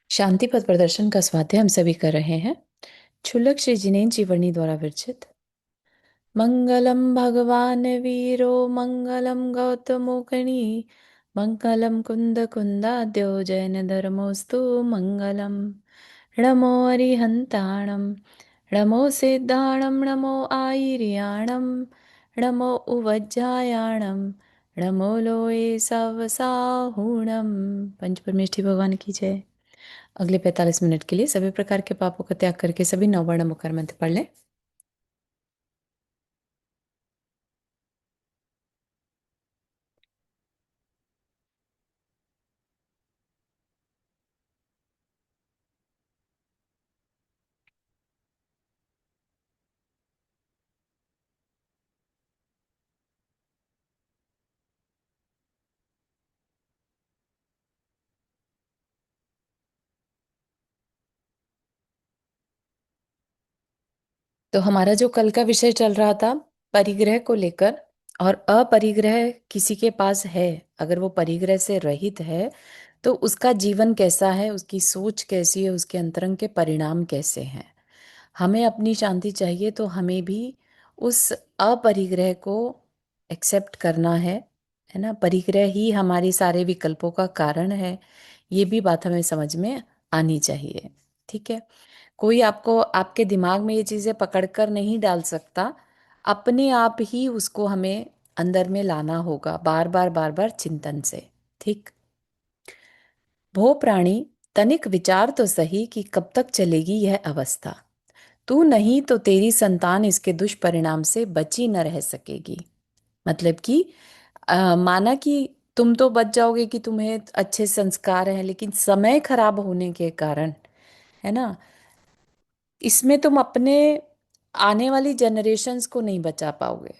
शांति पथ प्रदर्शन का स्वाध्याय हम सभी कर रहे हैं। क्षुल्लक श्री जिनेन्द्र जी वर्णी द्वारा विरचित। मंगलम भगवान वीरो मंगलम गौतमोकणी मंगलम कुंद कुंदाद्यो जैन धर्मोस्तु मंगलम। नमो अरिहंताणम नमो सिद्धाणम नमो आयर्याणम नमो उवज्जायाणम नमो लोए सवसाहुणम। पंच परमेष्ठी भगवान की जय। अगले 45 मिनट के लिए सभी प्रकार के पापों का त्याग करके सभी नववर्ण मुखर मंत्र पढ़ लें। तो हमारा जो कल का विषय चल रहा था परिग्रह को लेकर, और अपरिग्रह किसी के पास है, अगर वो परिग्रह से रहित है तो उसका जीवन कैसा है, उसकी सोच कैसी है, उसके अंतरंग के परिणाम कैसे हैं। हमें अपनी शांति चाहिए तो हमें भी उस अपरिग्रह को एक्सेप्ट करना है ना। परिग्रह ही हमारी सारे विकल्पों का कारण है, ये भी बात हमें समझ में आनी चाहिए। ठीक है। कोई आपको आपके दिमाग में ये चीजें पकड़कर नहीं डाल सकता, अपने आप ही उसको हमें अंदर में लाना होगा, बार बार चिंतन से। ठीक। भो प्राणी, तनिक विचार तो सही कि कब तक चलेगी यह अवस्था। तू नहीं तो तेरी संतान इसके दुष्परिणाम से बची न रह सकेगी। मतलब कि माना कि तुम तो बच जाओगे, कि तुम्हें अच्छे संस्कार हैं, लेकिन समय खराब होने के कारण, है ना, इसमें तुम अपने आने वाली जनरेशन्स को नहीं बचा पाओगे।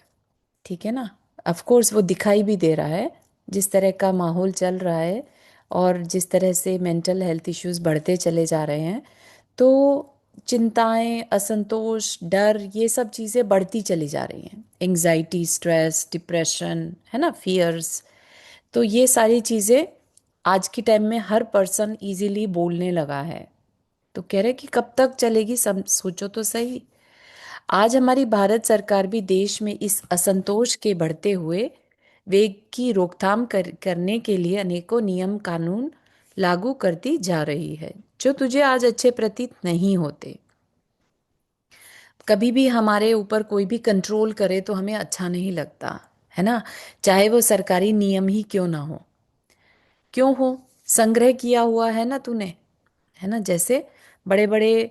ठीक है ना। ऑफ कोर्स वो दिखाई भी दे रहा है, जिस तरह का माहौल चल रहा है और जिस तरह से मेंटल हेल्थ इश्यूज बढ़ते चले जा रहे हैं, तो चिंताएं, असंतोष, डर, ये सब चीज़ें बढ़ती चली जा रही हैं। एंजाइटी, स्ट्रेस, डिप्रेशन, है ना, फियर्स। तो ये सारी चीज़ें आज के टाइम में हर पर्सन इजीली बोलने लगा है। तो कह रहे कि कब तक चलेगी, सब सोचो तो सही। आज हमारी भारत सरकार भी देश में इस असंतोष के बढ़ते हुए वेग की रोकथाम करने के लिए अनेकों नियम कानून लागू करती जा रही है, जो तुझे आज अच्छे प्रतीत नहीं होते। कभी भी हमारे ऊपर कोई भी कंट्रोल करे तो हमें अच्छा नहीं लगता, है ना। चाहे वो सरकारी नियम ही क्यों ना हो, क्यों हो, संग्रह किया हुआ है ना तूने, है ना। जैसे बड़े बड़े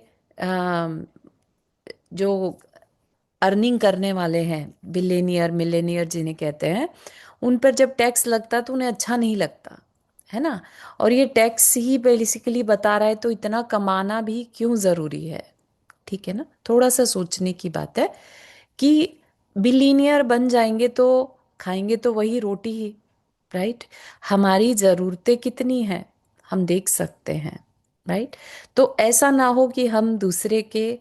जो अर्निंग करने वाले हैं, बिलेनियर मिलेनियर जिन्हें कहते हैं, उन पर जब टैक्स लगता तो उन्हें अच्छा नहीं लगता, है ना। और ये टैक्स ही बेसिकली बता रहा है तो इतना कमाना भी क्यों ज़रूरी है। ठीक है ना। थोड़ा सा सोचने की बात है कि बिलीनियर बन जाएंगे तो खाएंगे तो वही रोटी ही, राइट। हमारी ज़रूरतें कितनी हैं हम देख सकते हैं, राइट। तो ऐसा ना हो कि हम दूसरे के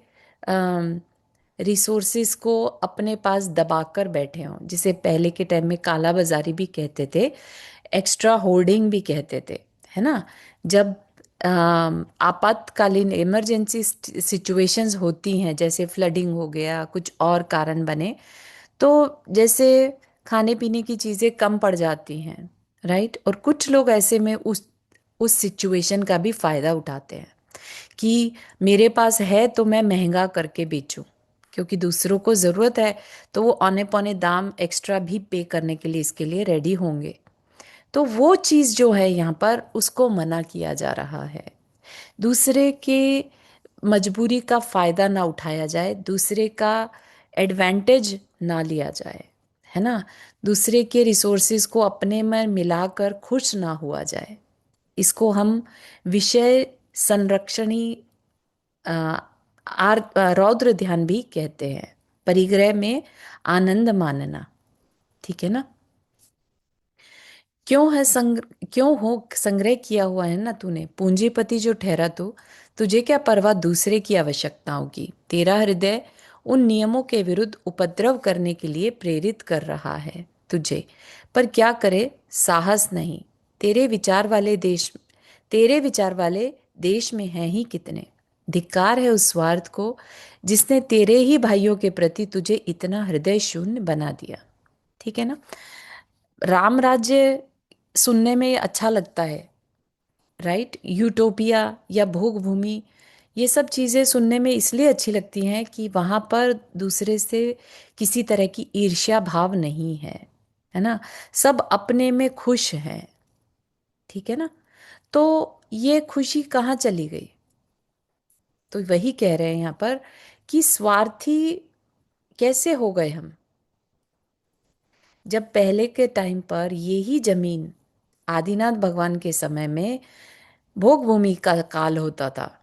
रिसोर्सिस को अपने पास दबाकर बैठे हों, जिसे पहले के टाइम में काला बाजारी भी कहते थे, एक्स्ट्रा होर्डिंग भी कहते थे, है ना। जब आपातकालीन इमरजेंसी सिचुएशंस होती हैं, जैसे फ्लडिंग हो गया, कुछ और कारण बने, तो जैसे खाने पीने की चीज़ें कम पड़ जाती हैं, राइट। और कुछ लोग ऐसे में उस सिचुएशन का भी फायदा उठाते हैं कि मेरे पास है तो मैं महंगा करके बेचूं, क्योंकि दूसरों को ज़रूरत है, तो वो औने पौने दाम एक्स्ट्रा भी पे करने के लिए इसके लिए रेडी होंगे। तो वो चीज़ जो है यहाँ पर, उसको मना किया जा रहा है। दूसरे के मजबूरी का फ़ायदा ना उठाया जाए, दूसरे का एडवांटेज ना लिया जाए, है ना। दूसरे के रिसोर्सेज को अपने में मिलाकर खुश ना हुआ जाए। इसको हम विषय संरक्षणी रौद्र ध्यान भी कहते हैं। परिग्रह में आनंद मानना। ठीक है ना। क्यों हो संग्रह किया हुआ है ना तूने, पूंजीपति जो ठहरा तू, तुझे क्या परवाह दूसरे की आवश्यकताओं की। तेरा हृदय उन नियमों के विरुद्ध उपद्रव करने के लिए प्रेरित कर रहा है तुझे, पर क्या करे, साहस नहीं। तेरे विचार वाले देश तेरे विचार वाले देश में हैं ही कितने। धिक्कार है उस स्वार्थ को जिसने तेरे ही भाइयों के प्रति तुझे इतना हृदय शून्य बना दिया। ठीक है ना। राम राज्य सुनने में अच्छा लगता है, राइट। यूटोपिया या भोग भूमि, ये सब चीज़ें सुनने में इसलिए अच्छी लगती हैं कि वहाँ पर दूसरे से किसी तरह की ईर्ष्या भाव नहीं है ना। सब अपने में खुश हैं। ठीक है ना। तो ये खुशी कहाँ चली गई? तो वही कह रहे हैं यहाँ पर कि स्वार्थी कैसे हो गए हम। जब पहले के टाइम पर यही जमीन आदिनाथ भगवान के समय में भोग भूमि का काल होता था,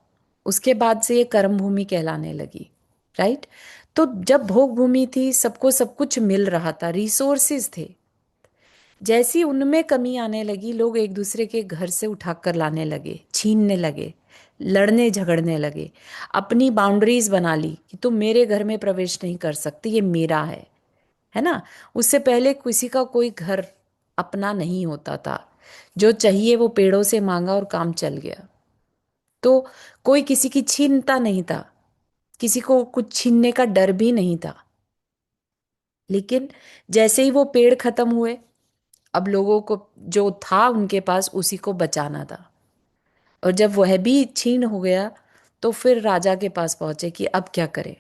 उसके बाद से ये कर्म भूमि कहलाने लगी, राइट। तो जब भोग भूमि थी, सबको सब कुछ मिल रहा था, रिसोर्सेज थे। जैसी उनमें कमी आने लगी, लोग एक दूसरे के घर से उठाकर लाने लगे, छीनने लगे, लड़ने झगड़ने लगे, अपनी बाउंड्रीज बना ली कि तुम मेरे घर में प्रवेश नहीं कर सकते, ये मेरा है ना। उससे पहले किसी का कोई घर अपना नहीं होता था। जो चाहिए वो पेड़ों से मांगा और काम चल गया। तो कोई किसी की छीनता नहीं था, किसी को कुछ छीनने का डर भी नहीं था। लेकिन जैसे ही वो पेड़ खत्म हुए, अब लोगों को जो था उनके पास उसी को बचाना था। और जब वह भी छीन हो गया तो फिर राजा के पास पहुंचे कि अब क्या करें।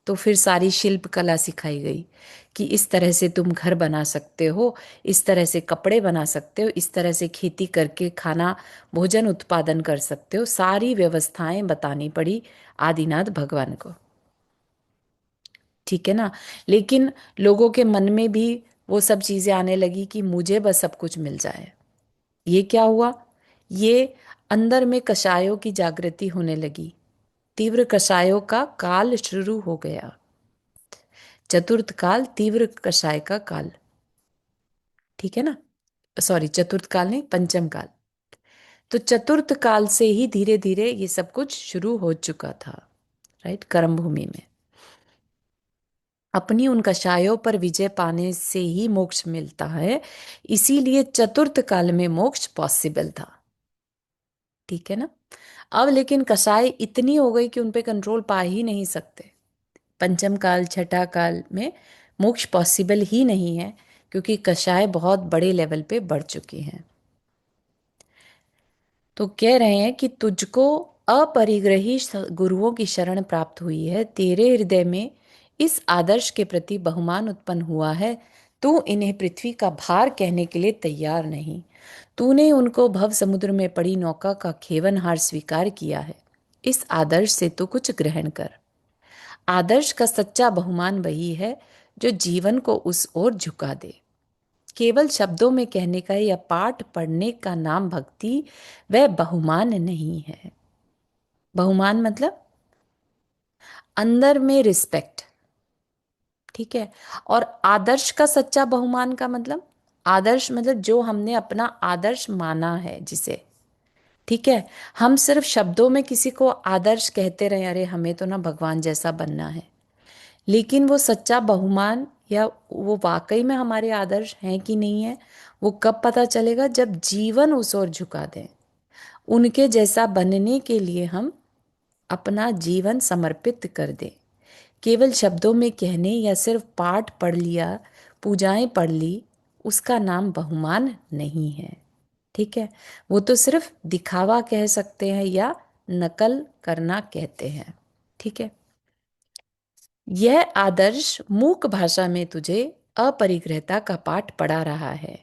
तो फिर सारी शिल्प कला सिखाई गई कि इस तरह से तुम घर बना सकते हो, इस तरह से कपड़े बना सकते हो, इस तरह से खेती करके खाना भोजन उत्पादन कर सकते हो। सारी व्यवस्थाएं बतानी पड़ी आदिनाथ भगवान को। ठीक है ना। लेकिन लोगों के मन में भी वो सब चीजें आने लगी कि मुझे बस सब कुछ मिल जाए। ये क्या हुआ? ये अंदर में कषायों की जागृति होने लगी। तीव्र कषायों का काल शुरू हो गया। चतुर्थ काल, तीव्र कषाय का काल। ठीक है ना। सॉरी, चतुर्थ काल नहीं, पंचम काल। तो चतुर्थ काल से ही धीरे धीरे ये सब कुछ शुरू हो चुका था, राइट। कर्म भूमि में अपनी उन कषायों पर विजय पाने से ही मोक्ष मिलता है। इसीलिए चतुर्थ काल में मोक्ष पॉसिबल था। ठीक है ना। अब लेकिन कसाई इतनी हो गई कि उन पे कंट्रोल पा ही नहीं सकते। पंचम काल, छठा काल में मोक्ष पॉसिबल ही नहीं है, क्योंकि कषाय बहुत बड़े लेवल पे बढ़ चुकी हैं। तो कह रहे हैं कि तुझको अपरिग्रही गुरुओं की शरण प्राप्त हुई है, तेरे हृदय में इस आदर्श के प्रति बहुमान उत्पन्न हुआ है। तू इन्हें पृथ्वी का भार कहने के लिए तैयार नहीं। तूने उनको भव समुद्र में पड़ी नौका का खेवनहार स्वीकार किया है। इस आदर्श से तू कुछ ग्रहण कर। आदर्श का सच्चा बहुमान वही है जो जीवन को उस ओर झुका दे। केवल शब्दों में कहने का या पाठ पढ़ने का नाम भक्ति, वह बहुमान नहीं है। बहुमान मतलब अंदर में रिस्पेक्ट। ठीक है। और आदर्श का सच्चा बहुमान का मतलब, आदर्श मतलब जो हमने अपना आदर्श माना है जिसे। ठीक है। हम सिर्फ शब्दों में किसी को आदर्श कहते रहे, अरे हमें तो ना भगवान जैसा बनना है। लेकिन वो सच्चा बहुमान या वो वाकई में हमारे आदर्श हैं कि नहीं है, वो कब पता चलेगा? जब जीवन उस ओर झुका दें, उनके जैसा बनने के लिए हम अपना जीवन समर्पित कर दें। केवल शब्दों में कहने या सिर्फ पाठ पढ़ लिया, पूजाएं पढ़ ली, उसका नाम बहुमान नहीं है। ठीक है। वो तो सिर्फ दिखावा कह सकते हैं या नकल करना कहते हैं। ठीक है। यह आदर्श मूक भाषा में तुझे अपरिग्रहता का पाठ पढ़ा रहा है।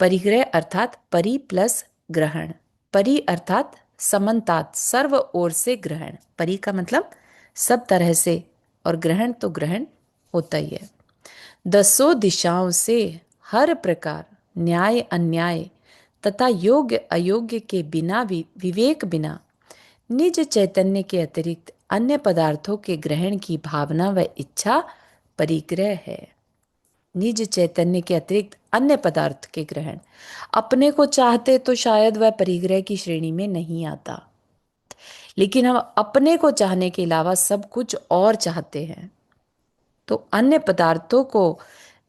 परिग्रह अर्थात परि प्लस ग्रहण। परि अर्थात समन्तात, सर्व ओर से ग्रहण। परि का मतलब सब तरह से, और ग्रहण तो ग्रहण होता ही है। दसों दिशाओं से हर प्रकार न्याय अन्याय तथा योग्य अयोग्य के बिना विवेक बिना निज चैतन्य के अतिरिक्त अन्य पदार्थों के ग्रहण की भावना व इच्छा परिग्रह है। निज चैतन्य के अतिरिक्त अन्य पदार्थ के ग्रहण, अपने को चाहते तो शायद वह परिग्रह की श्रेणी में नहीं आता। लेकिन हम अपने को चाहने के अलावा सब कुछ और चाहते हैं, तो अन्य पदार्थों को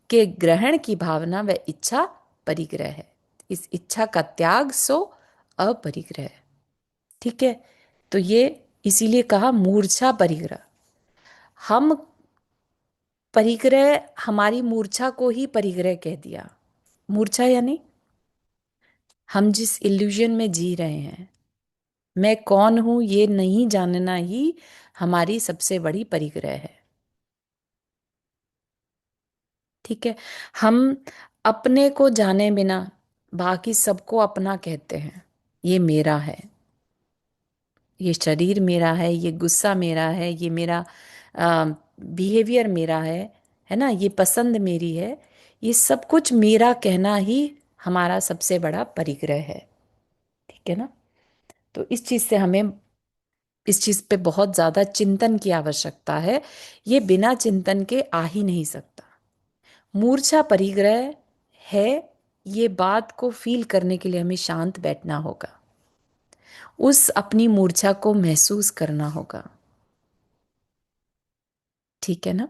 के ग्रहण की भावना व इच्छा परिग्रह है। इस इच्छा का त्याग सो अपरिग्रह है। ठीक है। तो ये इसीलिए कहा मूर्छा परिग्रह। हम परिग्रह, हमारी मूर्छा को ही परिग्रह कह दिया। मूर्छा यानी हम जिस इल्यूजन में जी रहे हैं, मैं कौन हूं ये नहीं जानना ही हमारी सबसे बड़ी परिग्रह है। ठीक है। हम अपने को जाने बिना बाकी सबको अपना कहते हैं। ये मेरा है, ये शरीर मेरा है, ये गुस्सा मेरा है, ये मेरा बिहेवियर मेरा है ना, ये पसंद मेरी है। ये सब कुछ मेरा कहना ही हमारा सबसे बड़ा परिग्रह है। ठीक है ना। तो इस चीज से हमें, इस चीज पे बहुत ज्यादा चिंतन की आवश्यकता है। ये बिना चिंतन के आ ही नहीं सकता। मूर्छा परिग्रह है, ये बात को फील करने के लिए हमें शांत बैठना होगा, उस अपनी मूर्छा को महसूस करना होगा। ठीक है ना।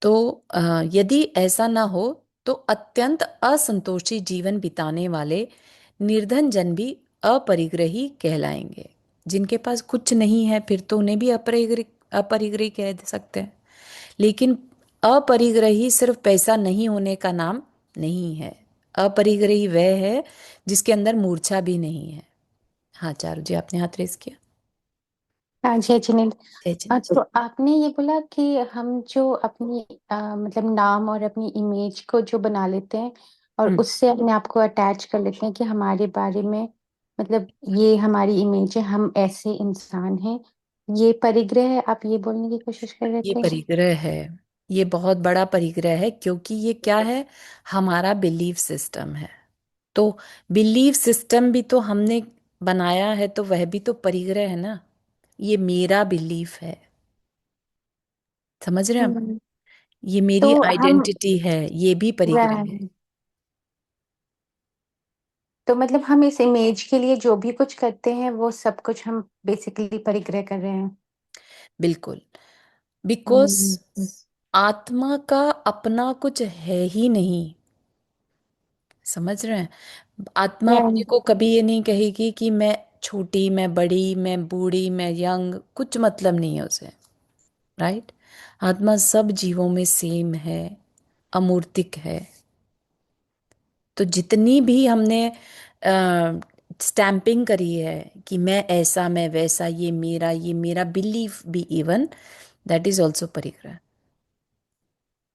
तो यदि ऐसा ना हो तो अत्यंत असंतोषी जीवन बिताने वाले निर्धन जन भी अपरिग्रही कहलाएंगे। जिनके पास कुछ नहीं है फिर तो उन्हें भी अपरिग्रही अपरिग्रही कह सकते हैं। लेकिन अपरिग्रही सिर्फ पैसा नहीं होने का नाम नहीं है। अपरिग्रही वह है जिसके अंदर मूर्छा भी नहीं है। हाँ चारू जी, आपने हाथ रेस किया। हाँ जय जिनेन्द्र। जय जिनेन्द्र। तो आपने ये बोला कि हम जो अपनी मतलब नाम और अपनी इमेज को जो बना लेते हैं और हम्म। उससे अपने आप को अटैच कर लेते हैं कि हमारे बारे में, मतलब ये हमारी इमेज है, हम ऐसे इंसान हैं, ये परिग्रह है, आप ये बोलने की कोशिश कर रहे ये थे? परिग्रह है, ये बहुत बड़ा परिग्रह है, क्योंकि ये क्या है, हमारा बिलीफ सिस्टम है। तो बिलीफ सिस्टम भी तो हमने बनाया है, तो वह भी तो परिग्रह है ना। ये मेरा बिलीफ है, समझ रहे हैं आप। हम्म। ये तो मेरी हम आइडेंटिटी है, ये भी परिग्रह है। वह तो मतलब हम इस इमेज के लिए जो भी कुछ करते हैं वो सब कुछ हम बेसिकली परिग्रह कर रहे हैं। बिल्कुल। बिकॉज हम्म। आत्मा का अपना कुछ है ही नहीं, समझ रहे हैं। आत्मा अपने हम्म। को कभी ये नहीं कहेगी कि मैं छोटी, मैं बड़ी, मैं बूढ़ी, मैं यंग, कुछ मतलब नहीं है उसे। राइट। आत्मा सब जीवों में सेम है, अमूर्तिक है। तो जितनी भी हमने स्टैंपिंग करी है कि मैं ऐसा, मैं वैसा, ये मेरा बिलीफ भी, इवन दैट इज ऑल्सो परिग्रह।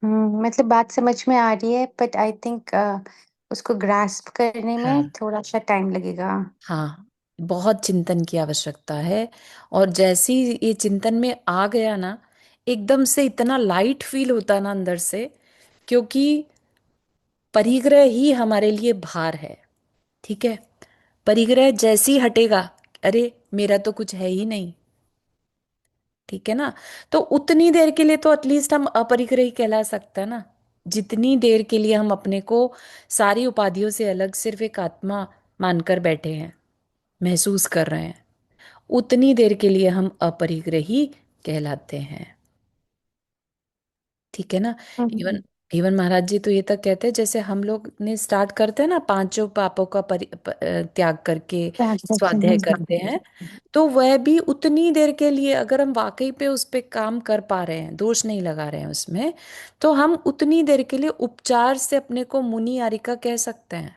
मतलब बात समझ में आ रही है, बट आई थिंक उसको ग्रास्प करने में हाँ। थोड़ा सा टाइम लगेगा। हाँ, बहुत चिंतन की आवश्यकता है। और जैसे ही ये चिंतन में आ गया ना, एकदम से इतना लाइट फील होता ना अंदर से, क्योंकि परिग्रह ही हमारे लिए भार है। ठीक है। परिग्रह जैसे ही हटेगा, अरे मेरा तो कुछ है ही नहीं। ठीक है ना। तो उतनी देर के लिए तो एटलीस्ट हम अपरिग्रही कहला सकते हैं ना। जितनी देर के लिए हम अपने को सारी उपाधियों से अलग सिर्फ एक आत्मा मानकर बैठे हैं, महसूस कर रहे हैं, उतनी देर के लिए हम अपरिग्रही कहलाते हैं। ठीक है ना। इवन हम्म। इवन महाराज जी तो ये तक कहते हैं, जैसे हम लोग ने स्टार्ट करते हैं ना पांचों पापों का त्याग करके स्वाध्याय करते हैं, तो वह भी उतनी देर के लिए, अगर हम वाकई पे उस पे काम कर पा रहे हैं, दोष नहीं लगा रहे हैं उसमें, तो हम उतनी देर के लिए उपचार से अपने को मुनि आरिका कह सकते हैं।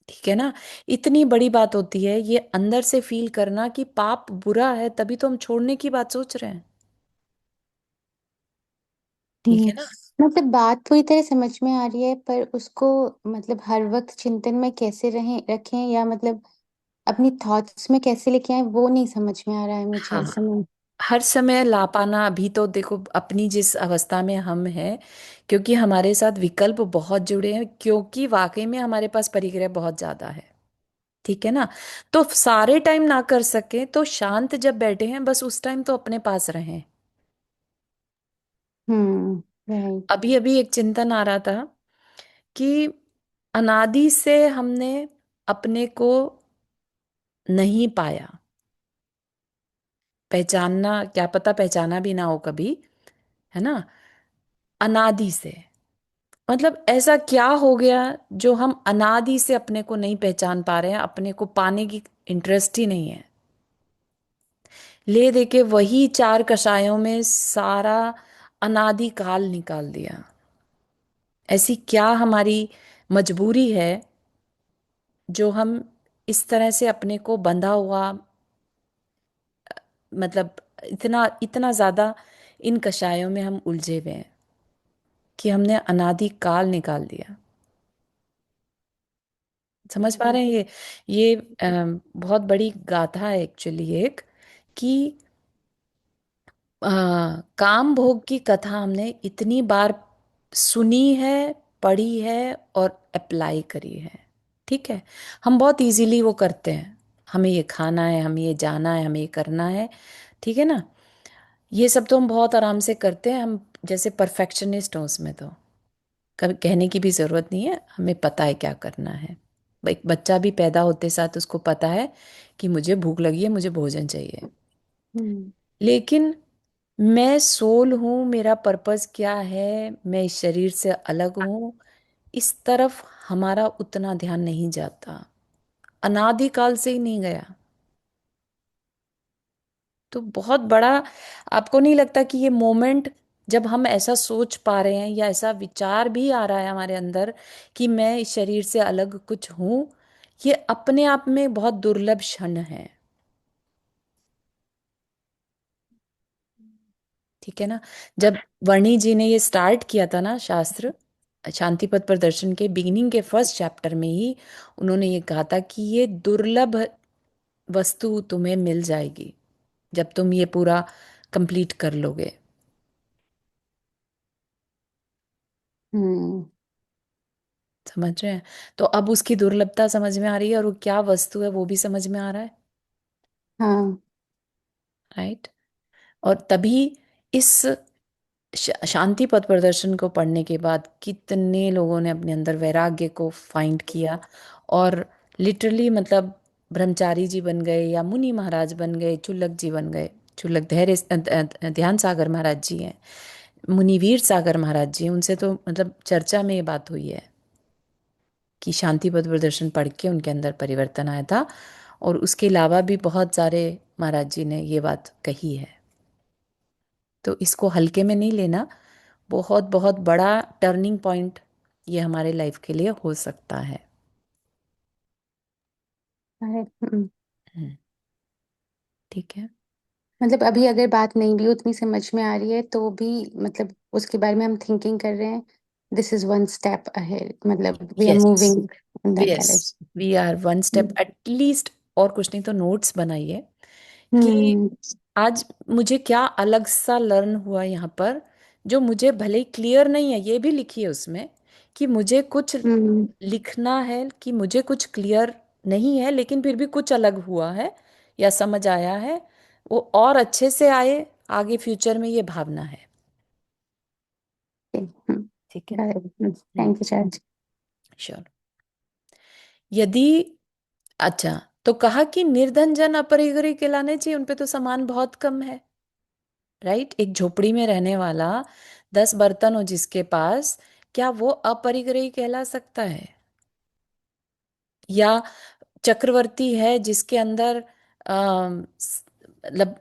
ठीक है ना। इतनी बड़ी बात होती है ये अंदर से फील करना कि पाप बुरा है, तभी तो हम छोड़ने की बात सोच रहे हैं। ठीक हम्म। है ना। मतलब बात पूरी तरह समझ में आ रही है, पर उसको मतलब हर वक्त चिंतन में कैसे रखें, या मतलब अपनी थॉट्स में कैसे लेके आए, वो नहीं समझ में आ रहा है मुझे इस हाँ, समय। हर समय ला पाना, अभी तो देखो अपनी जिस अवस्था में हम हैं, क्योंकि हमारे साथ विकल्प बहुत जुड़े हैं, क्योंकि वाकई में हमारे पास परिग्रह बहुत ज्यादा है। ठीक है ना। तो सारे टाइम ना कर सके तो शांत जब बैठे हैं बस उस टाइम तो अपने पास रहें। राइट। अभी अभी एक चिंतन आ रहा था कि अनादि से हमने अपने को नहीं पाया, पहचानना, क्या पता पहचाना भी ना हो कभी, है ना। अनादि से मतलब ऐसा क्या हो गया जो हम अनादि से अपने को नहीं पहचान पा रहे हैं, अपने को पाने की इंटरेस्ट ही नहीं है। ले दे के वही चार कषायों में सारा अनादि काल निकाल दिया। ऐसी क्या हमारी मजबूरी है जो हम इस तरह से अपने को बंधा हुआ, मतलब इतना इतना ज्यादा इन कषायों में हम उलझे हुए हैं कि हमने अनादि काल निकाल दिया। समझ पा रहे हैं ये बहुत बड़ी गाथा है एक्चुअली एक, कि काम भोग की कथा हमने इतनी बार सुनी है, पढ़ी है और अप्लाई करी है। ठीक है, हम बहुत इजीली वो करते हैं, हमें ये खाना है, हमें ये जाना है, हमें ये करना है। ठीक है ना, ये सब तो हम बहुत आराम से करते हैं, हम जैसे परफेक्शनिस्ट हों उसमें तो कभी कहने की भी जरूरत नहीं है, हमें पता है क्या करना है। एक बच्चा भी पैदा होते साथ उसको पता है कि मुझे भूख लगी है, मुझे भोजन चाहिए। हम्म। लेकिन मैं सोल हूँ, मेरा पर्पस क्या है, मैं इस शरीर से अलग हूँ, इस तरफ हमारा उतना ध्यान नहीं जाता, अनादिकाल से ही नहीं गया। तो बहुत बड़ा, आपको नहीं लगता कि ये मोमेंट जब हम ऐसा सोच पा रहे हैं या ऐसा विचार भी आ रहा है हमारे अंदर कि मैं इस शरीर से अलग कुछ हूं, ये अपने आप में बहुत दुर्लभ क्षण है। ठीक है ना, जब वर्णी जी ने ये स्टार्ट किया था ना शास्त्र, शांति पथ प्रदर्शन के बिगिनिंग के फर्स्ट चैप्टर में ही उन्होंने ये कहा था कि ये दुर्लभ वस्तु तुम्हें मिल जाएगी जब तुम ये पूरा कंप्लीट कर लोगे। हम्म। समझ रहे हैं? तो अब उसकी दुर्लभता समझ में आ रही है और वो क्या वस्तु है वो भी समझ में आ रहा है। हाँ। राइट। और तभी इस शांति पथ प्रदर्शन को पढ़ने के बाद कितने लोगों ने अपने अंदर वैराग्य को फाइंड किया और लिटरली मतलब ब्रह्मचारी जी बन गए या मुनि महाराज बन गए, चुल्लक जी बन गए। चुल्लक धैर्य ध्यान सागर महाराज जी हैं, मुनिवीर सागर महाराज जी हैं, उनसे तो मतलब चर्चा में ये बात हुई है कि शांति पथ प्रदर्शन पढ़ के उनके अंदर परिवर्तन आया था। और उसके अलावा भी बहुत सारे महाराज जी ने ये बात कही है। तो इसको हल्के में नहीं लेना, बहुत बहुत बड़ा टर्निंग पॉइंट ये हमारे लाइफ के लिए हो सकता है। अरे, हम्म, ठीक है। मतलब अभी अगर बात नहीं भी उतनी समझ में आ रही है तो भी मतलब उसके बारे में हम थिंकिंग कर रहे हैं, this is one step ahead, मतलब we are yes, moving in that yes, direction. We are one step at least. और कुछ नहीं तो नोट्स बनाइए कि हम्म। आज मुझे क्या अलग सा लर्न हुआ यहाँ पर, जो मुझे भले ही क्लियर नहीं है, ये भी लिखिए उसमें कि मुझे कुछ हम्म। लिखना है कि मुझे कुछ क्लियर नहीं है लेकिन फिर भी कुछ अलग हुआ है या समझ आया है, वो और अच्छे से आए आगे फ्यूचर में, ये भावना है। ठीक है। Thank you charge. श्योर। यदि, अच्छा, तो कहा कि निर्धन जन अपरिग्रही कहलाने चाहिए, उनपे तो सामान बहुत कम है। राइट, एक झोपड़ी में रहने वाला 10 बर्तन हो जिसके पास, क्या वो अपरिग्रही कहला सकता है? या चक्रवर्ती है जिसके अंदर मतलब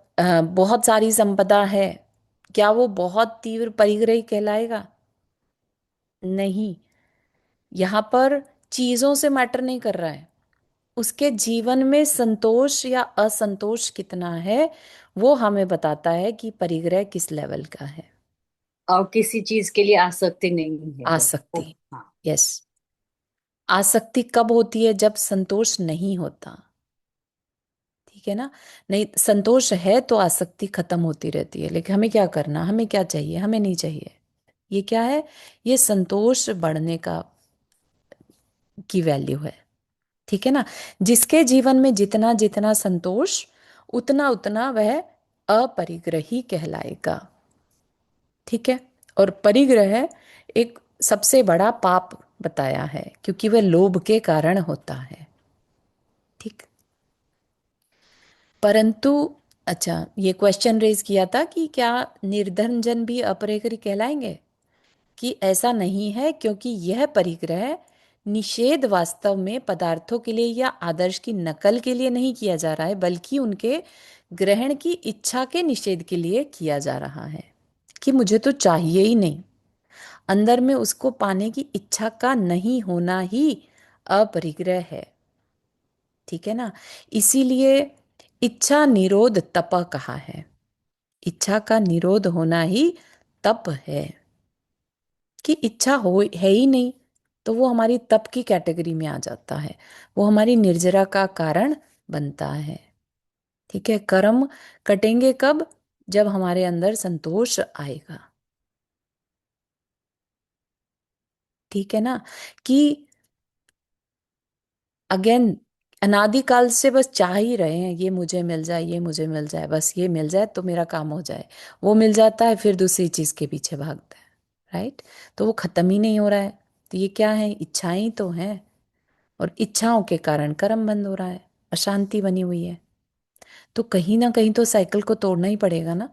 बहुत सारी संपदा है, क्या वो बहुत तीव्र परिग्रही कहलाएगा? नहीं। यहाँ पर चीजों से मैटर नहीं कर रहा है, उसके जीवन में संतोष या असंतोष कितना है वो हमें बताता है कि परिग्रह किस लेवल का है। और किसी चीज के लिए आसक्ति नहीं है वो। आसक्ति। हाँ। यस। आसक्ति कब होती है? जब संतोष नहीं होता। ठीक है ना, नहीं संतोष है तो आसक्ति खत्म होती रहती है, लेकिन हमें क्या करना, हमें क्या चाहिए, हमें नहीं चाहिए। ये क्या है? ये संतोष बढ़ने का की वैल्यू है। ठीक है ना, जिसके जीवन में जितना जितना संतोष, उतना उतना वह अपरिग्रही कहलाएगा। ठीक है। और परिग्रह एक सबसे बड़ा पाप बताया है क्योंकि वह लोभ के कारण होता है। ठीक। परंतु, अच्छा, ये क्वेश्चन रेज किया था कि क्या निर्धन जन भी अपरिग्रही कहलाएंगे? कि ऐसा नहीं है, क्योंकि यह परिग्रह निषेध वास्तव में पदार्थों के लिए या आदर्श की नकल के लिए नहीं किया जा रहा है, बल्कि उनके ग्रहण की इच्छा के निषेध के लिए किया जा रहा है। कि मुझे तो चाहिए ही नहीं, अंदर में उसको पाने की इच्छा का नहीं होना ही अपरिग्रह है। ठीक है ना। इसीलिए इच्छा निरोध तप कहा है। इच्छा का निरोध होना ही तप है। कि इच्छा हो है ही नहीं, तो वो हमारी तप की कैटेगरी में आ जाता है, वो हमारी निर्जरा का कारण बनता है। ठीक है। कर्म कटेंगे कब? जब हमारे अंदर संतोष आएगा। ठीक है ना। कि अगेन, अनादिकाल से बस चाह ही रहे हैं, ये मुझे मिल जाए, ये मुझे मिल जाए, बस ये मिल जाए तो मेरा काम हो जाए। वो मिल जाता है, फिर दूसरी चीज के पीछे भागता है। राइट। तो वो खत्म ही नहीं हो रहा है। तो ये क्या है? इच्छाएं ही तो हैं। और इच्छाओं के कारण कर्म बंद हो रहा है, अशांति बनी हुई है। तो कहीं ना कहीं तो साइकिल को तोड़ना ही पड़ेगा ना।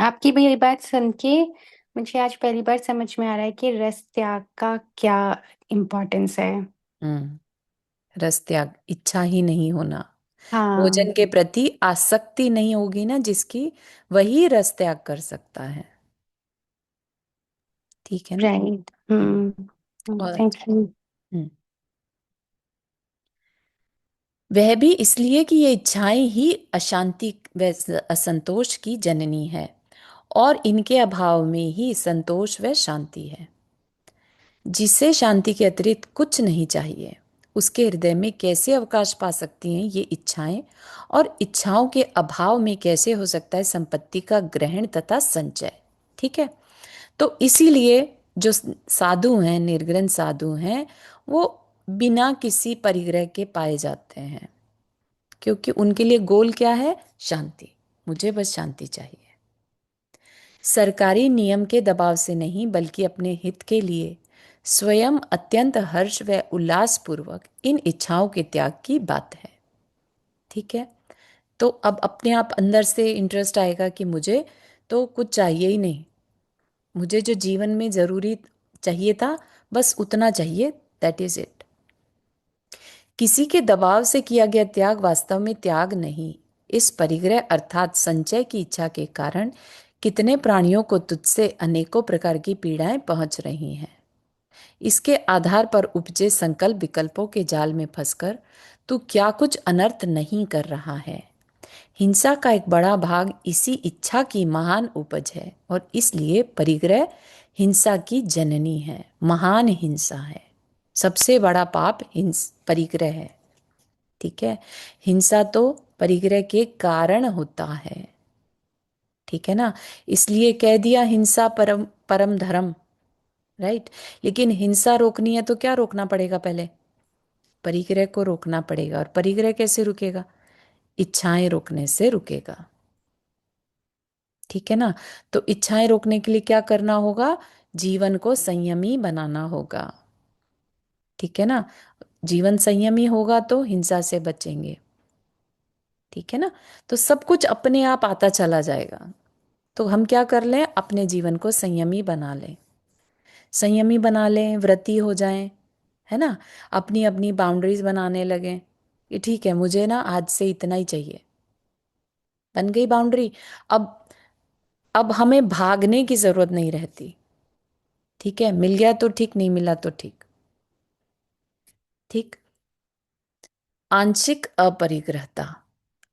आपकी भी ये बात सुन के मुझे आज पहली बार समझ में आ रहा है कि रस त्याग का क्या इम्पोर्टेंस है। हम्म। रस त्याग, इच्छा ही नहीं होना। हाँ। भोजन के प्रति आसक्ति नहीं होगी ना जिसकी, वही रस त्याग कर सकता है। ठीक है ना। राइट। हम्म। और थैंक यू। हम्म, वह भी इसलिए कि ये इच्छाएं ही अशांति व असंतोष की जननी है, और इनके अभाव में ही संतोष व शांति है। जिसे शांति के अतिरिक्त कुछ नहीं चाहिए, उसके हृदय में कैसे अवकाश पा सकती हैं ये इच्छाएं, और इच्छाओं के अभाव में कैसे हो सकता है संपत्ति का ग्रहण तथा संचय। ठीक है। तो इसीलिए जो साधु हैं, निर्ग्रंथ साधु हैं, वो बिना किसी परिग्रह के पाए जाते हैं, क्योंकि उनके लिए गोल क्या है? शांति। मुझे बस शांति चाहिए। सरकारी नियम के दबाव से नहीं, बल्कि अपने हित के लिए स्वयं अत्यंत हर्ष व उल्लास पूर्वक इन इच्छाओं के त्याग की बात है। ठीक है। तो अब अपने आप अंदर से इंटरेस्ट आएगा कि मुझे तो कुछ चाहिए ही नहीं, मुझे जो जीवन में जरूरी चाहिए था बस उतना चाहिए, दैट इज इट। किसी के दबाव से किया गया त्याग वास्तव में त्याग नहीं। इस परिग्रह अर्थात संचय की इच्छा के कारण कितने प्राणियों को तुझसे अनेकों प्रकार की पीड़ाएं पहुंच रही हैं। इसके आधार पर उपजे संकल्प विकल्पों के जाल में फंसकर तू क्या कुछ अनर्थ नहीं कर रहा है। हिंसा का एक बड़ा भाग इसी इच्छा की महान उपज है, और इसलिए परिग्रह हिंसा की जननी है, महान हिंसा है। सबसे बड़ा पाप परिग्रह है। ठीक है। हिंसा तो परिग्रह के कारण होता है। ठीक है ना। इसलिए कह दिया हिंसा परम परम धर्म। राइट। लेकिन हिंसा रोकनी है तो क्या रोकना पड़ेगा? पहले परिग्रह को रोकना पड़ेगा। और परिग्रह कैसे रुकेगा? इच्छाएं रोकने से रुकेगा। ठीक है ना। तो इच्छाएं रोकने के लिए क्या करना होगा? जीवन को संयमी बनाना होगा। ठीक है ना। जीवन संयमी होगा तो हिंसा से बचेंगे। ठीक है ना। तो सब कुछ अपने आप आता चला जाएगा। तो हम क्या कर लें? अपने जीवन को संयमी बना लें। संयमी बना लें, व्रती हो जाएं। है ना। अपनी अपनी बाउंड्रीज बनाने लगें कि ठीक है, मुझे ना आज से इतना ही चाहिए। बन गई बाउंड्री। अब अब हमें भागने की जरूरत नहीं रहती। ठीक है। मिल गया तो ठीक, नहीं मिला तो ठीक। ठीक। आंशिक अपरिग्रहता।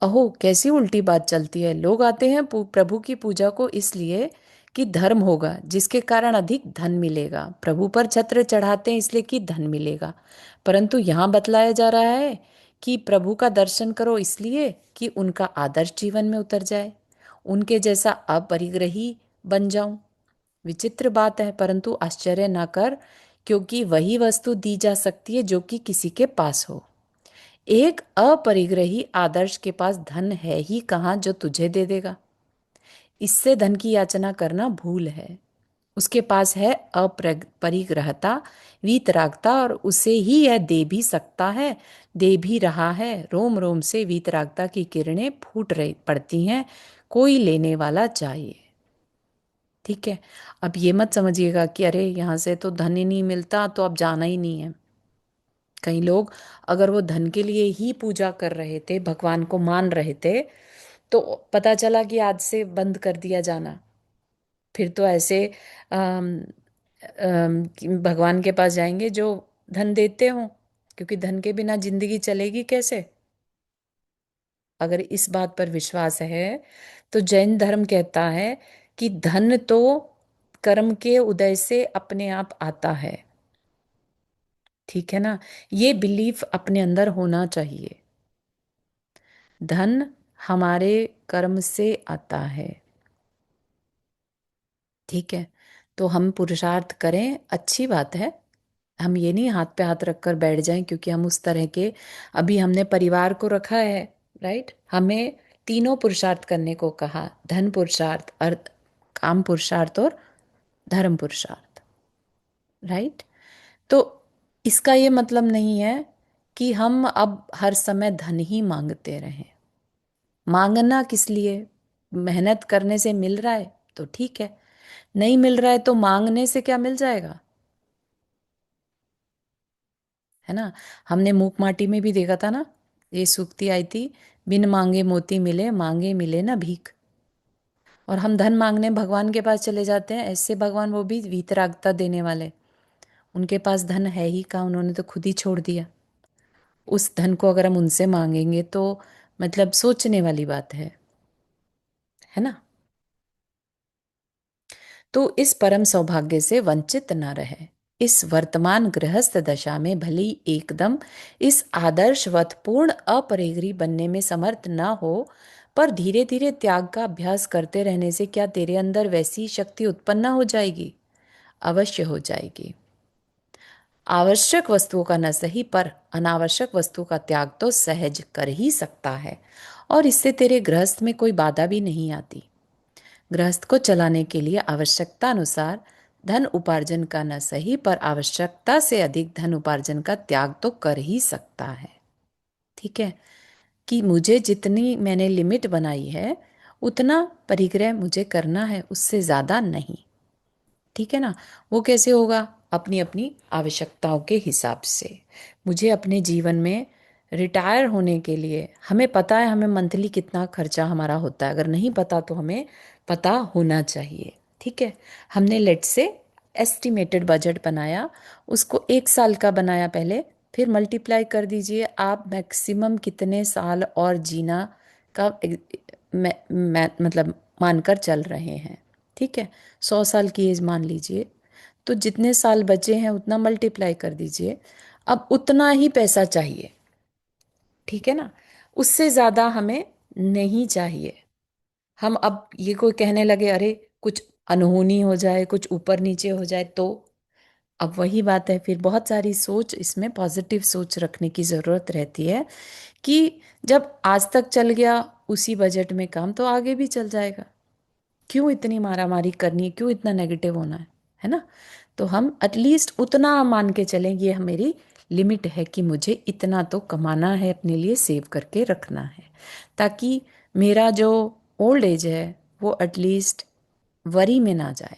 अहो, कैसी उल्टी बात चलती है। लोग आते हैं प्रभु की पूजा को इसलिए कि धर्म होगा, जिसके कारण अधिक धन मिलेगा। प्रभु पर छत्र चढ़ाते हैं इसलिए कि धन मिलेगा। परंतु यहाँ बतलाया जा रहा है कि प्रभु का दर्शन करो इसलिए कि उनका आदर्श जीवन में उतर जाए, उनके जैसा अपरिग्रही बन जाऊं। विचित्र बात है, परंतु आश्चर्य ना कर, क्योंकि वही वस्तु दी जा सकती है जो कि किसी के पास हो। एक अपरिग्रही आदर्श के पास धन है ही कहाँ जो तुझे दे देगा। इससे धन की याचना करना भूल है। उसके पास है अपरिग्रहता, वीतरागता, और उसे ही यह दे भी सकता है, दे भी रहा है। रोम रोम से वीतरागता की किरणें फूट रही पड़ती हैं। कोई लेने वाला चाहिए। ठीक है। अब ये मत समझिएगा कि अरे यहाँ से तो धन ही नहीं मिलता तो अब जाना ही नहीं है। कई लोग अगर वो धन के लिए ही पूजा कर रहे थे, भगवान को मान रहे थे, तो पता चला कि आज से बंद कर दिया जाना, फिर तो ऐसे अम, कि भगवान के पास जाएंगे जो धन देते हों, क्योंकि धन के बिना जिंदगी चलेगी कैसे। अगर इस बात पर विश्वास है तो जैन धर्म कहता है कि धन तो कर्म के उदय से अपने आप आता है। ठीक है ना। ये बिलीफ अपने अंदर होना चाहिए। धन हमारे कर्म से आता है। ठीक है। तो हम पुरुषार्थ करें, अच्छी बात है। हम ये नहीं हाथ पे हाथ रखकर बैठ जाएं, क्योंकि हम उस तरह के, अभी हमने परिवार को रखा है, राइट। हमें तीनों पुरुषार्थ करने को कहा, धन पुरुषार्थ, अर्थ, काम पुरुषार्थ और धर्म पुरुषार्थ, राइट। तो इसका ये मतलब नहीं है कि हम अब हर समय धन ही मांगते रहें। मांगना किस लिए? मेहनत करने से मिल रहा है तो ठीक है, नहीं मिल रहा है तो मांगने से क्या मिल जाएगा, है ना। हमने मूक माटी में भी देखा था ना, ये सूक्ति आई थी, बिन मांगे मोती मिले, मांगे मिले ना भीख। और हम धन मांगने भगवान के पास चले जाते हैं, ऐसे भगवान वो भी वीतरागता देने वाले, उनके पास धन है ही कहाँ, उन्होंने तो खुद ही छोड़ दिया। उस धन को अगर हम उनसे मांगेंगे तो मतलब सोचने वाली बात है ना। तो इस परम सौभाग्य से वंचित न रहे। इस वर्तमान गृहस्थ दशा में भले ही एकदम इस आदर्शवत पूर्ण अपरिग्रही बनने में समर्थ न हो, पर धीरे धीरे त्याग का अभ्यास करते रहने से क्या तेरे अंदर वैसी शक्ति उत्पन्न हो जाएगी? अवश्य हो जाएगी। आवश्यक वस्तुओं का न सही पर अनावश्यक वस्तुओं का त्याग तो सहज कर ही सकता है, और इससे तेरे गृहस्थ में कोई बाधा भी नहीं आती। गृहस्थ को चलाने के लिए आवश्यकता अनुसार धन उपार्जन का न सही पर आवश्यकता से अधिक धन उपार्जन का त्याग तो कर ही सकता है। ठीक है, कि मुझे जितनी मैंने लिमिट बनाई है उतना परिग्रह मुझे करना है, उससे ज्यादा नहीं। ठीक है ना। वो कैसे होगा? अपनी अपनी आवश्यकताओं के हिसाब से। मुझे अपने जीवन में रिटायर होने के लिए, हमें पता है हमें मंथली कितना खर्चा हमारा होता है, अगर नहीं पता तो हमें पता होना चाहिए। ठीक है। हमने लेट से एस्टिमेटेड बजट बनाया, उसको 1 साल का बनाया पहले, फिर मल्टीप्लाई कर दीजिए आप मैक्सिमम कितने साल और जीना का मतलब मानकर चल रहे हैं। ठीक है। 100 साल की एज मान लीजिए, तो जितने साल बचे हैं उतना मल्टीप्लाई कर दीजिए। अब उतना ही पैसा चाहिए। ठीक है ना। उससे ज्यादा हमें नहीं चाहिए। हम अब ये कोई कहने लगे अरे कुछ अनहोनी हो जाए, कुछ ऊपर नीचे हो जाए तो, अब वही बात है, फिर बहुत सारी सोच, इसमें पॉजिटिव सोच रखने की जरूरत रहती है कि जब आज तक चल गया उसी बजट में काम, तो आगे भी चल जाएगा। क्यों इतनी मारामारी करनी है, क्यों इतना नेगेटिव होना है ना। तो हम एटलीस्ट उतना मान के चलें, ये मेरी लिमिट है कि मुझे इतना तो कमाना है, अपने लिए सेव करके रखना है, ताकि मेरा जो ओल्ड एज है वो एटलीस्ट वरी में ना जाए।